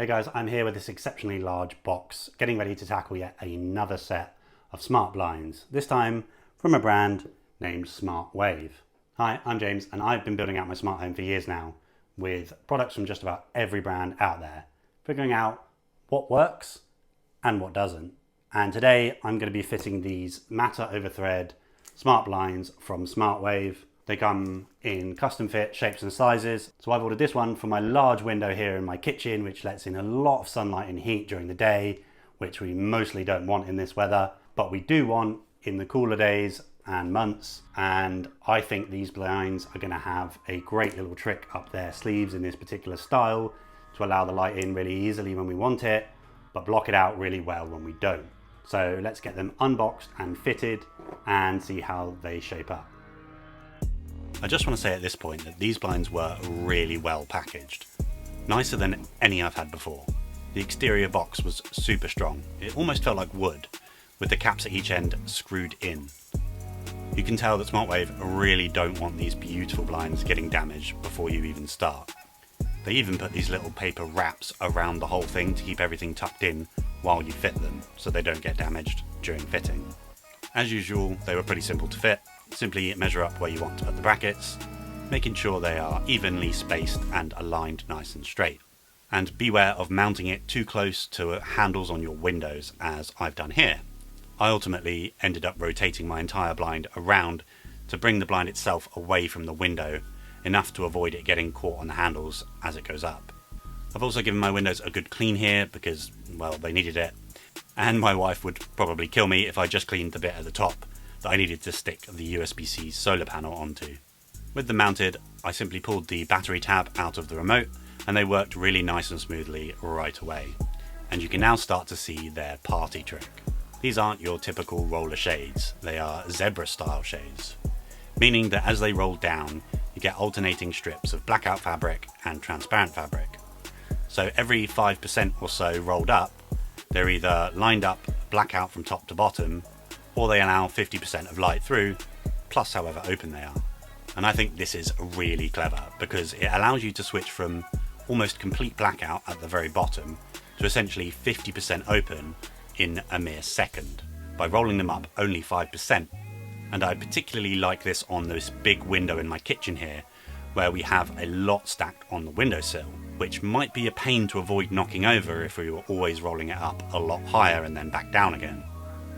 Hey guys, I'm here with this exceptionally large box, getting ready to tackle yet another set of smart blinds, this time from a brand named SmartWave. Hi, I'm James, and I've been building out my smart home for years now, with products from just about every brand out there, figuring out what works and what doesn't. And today I'm going to be fitting these Matter over thread smart blinds from SmartWave. They come in custom fit shapes and sizes. So I've ordered this one for my large window here in my kitchen, which lets in a lot of sunlight and heat during the day, which we mostly don't want in this weather, but we do want in the cooler days and months. And I think these blinds are going to have a great little trick up their sleeves in this particular style to allow the light in really easily when we want it, but block it out really well when we don't. So let's get them unboxed and fitted and see how they shape up. I just want to say at this point that these blinds were really well packaged. Nicer than any I've had before. The exterior box was super strong. It almost felt like wood, with the caps at each end screwed in. You can tell that SmartWave really don't want these beautiful blinds getting damaged before you even start. They even put these little paper wraps around the whole thing to keep everything tucked in while you fit them, so they don't get damaged during fitting. As usual, they were pretty simple to fit. Simply measure up where you want to put the brackets, making sure they are evenly spaced and aligned nice and straight. And beware of mounting it too close to handles on your windows, as I've done here. I ultimately ended up rotating my entire blind around to bring the blind itself away from the window, enough to avoid it getting caught on the handles as it goes up. I've also given my windows a good clean here because, well, they needed it. And my wife would probably kill me if I just cleaned the bit at the top that I needed to stick the USB-C solar panel onto. With them mounted, I simply pulled the battery tab out of the remote and they worked really nice and smoothly right away. And you can now start to see their party trick. These aren't your typical roller shades, they are zebra style shades, meaning that as they roll down, you get alternating strips of blackout fabric and transparent fabric. So every 5% or so rolled up, they're either lined up blackout from top to bottom, or they allow 50% of light through, plus however open they are. And I think this is really clever because it allows you to switch from almost complete blackout at the very bottom to essentially 50% open in a mere second by rolling them up only 5%. And I particularly like this on this big window in my kitchen here, where we have a lot stacked on the windowsill, which might be a pain to avoid knocking over if we were always rolling it up a lot higher and then back down again.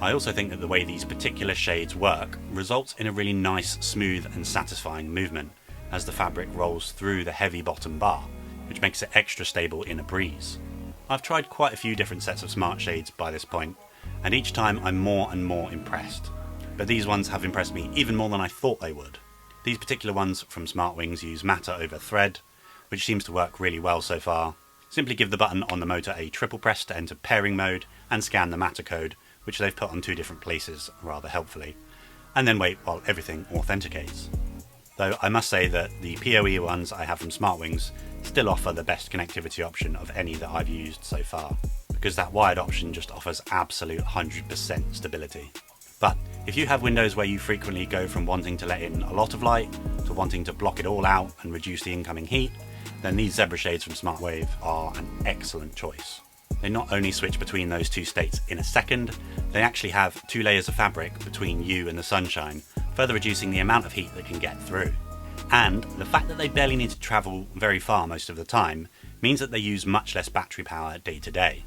I also think that the way these particular shades work results in a really nice, smooth and satisfying movement as the fabric rolls through the heavy bottom bar, which makes it extra stable in a breeze. I've tried quite a few different sets of smart shades by this point, and each time I'm more and more impressed. But these ones have impressed me even more than I thought they would. These particular ones from SmartWings use Matter over thread, which seems to work really well so far. Simply give the button on the motor a triple press to enter pairing mode and scan the Matter code, which they've put on two different places rather helpfully, and then wait while everything authenticates. Though I must say that the PoE ones I have from SmartWings still offer the best connectivity option of any that I've used so far, because that wired option just offers absolute 100% stability. But if you have windows where you frequently go from wanting to let in a lot of light to wanting to block it all out and reduce the incoming heat, then these zebra shades from SmartWave are an excellent choice. They not only switch between those two states in a second, they actually have two layers of fabric between you and the sunshine, further reducing the amount of heat that can get through. And the fact that they barely need to travel very far most of the time means that they use much less battery power day to day.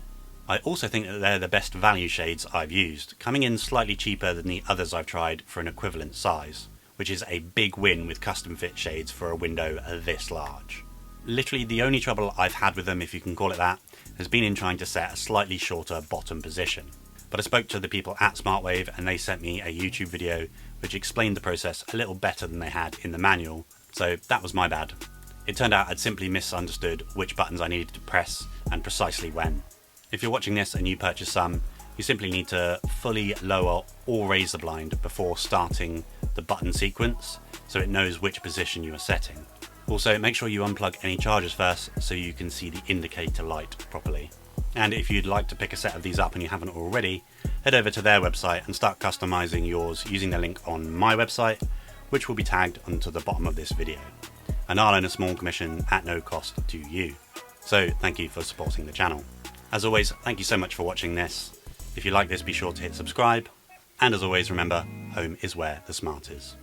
I also think that they're the best value shades I've used, coming in slightly cheaper than the others I've tried for an equivalent size, which is a big win with custom fit shades for a window this large. Literally the only trouble I've had with them, if you can call it that, has been in trying to set a slightly shorter bottom position. But I spoke to the people at SmartWave and they sent me a YouTube video which explained the process a little better than they had in the manual, so that was my bad. It turned out I'd simply misunderstood which buttons I needed to press and precisely when. If you're watching this and you purchase some, you simply need to fully lower or raise the blind before starting the button sequence so it knows which position you are setting. Also, make sure you unplug any chargers first so you can see the indicator light properly. And if you'd like to pick a set of these up and you haven't already, head over to their website and start customizing yours using the link on my website, which will be tagged onto the bottom of this video. And I'll earn a small commission at no cost to you. So thank you for supporting the channel. As always, thank you so much for watching this. If you like this, be sure to hit subscribe. And as always, remember, home is where the smart is.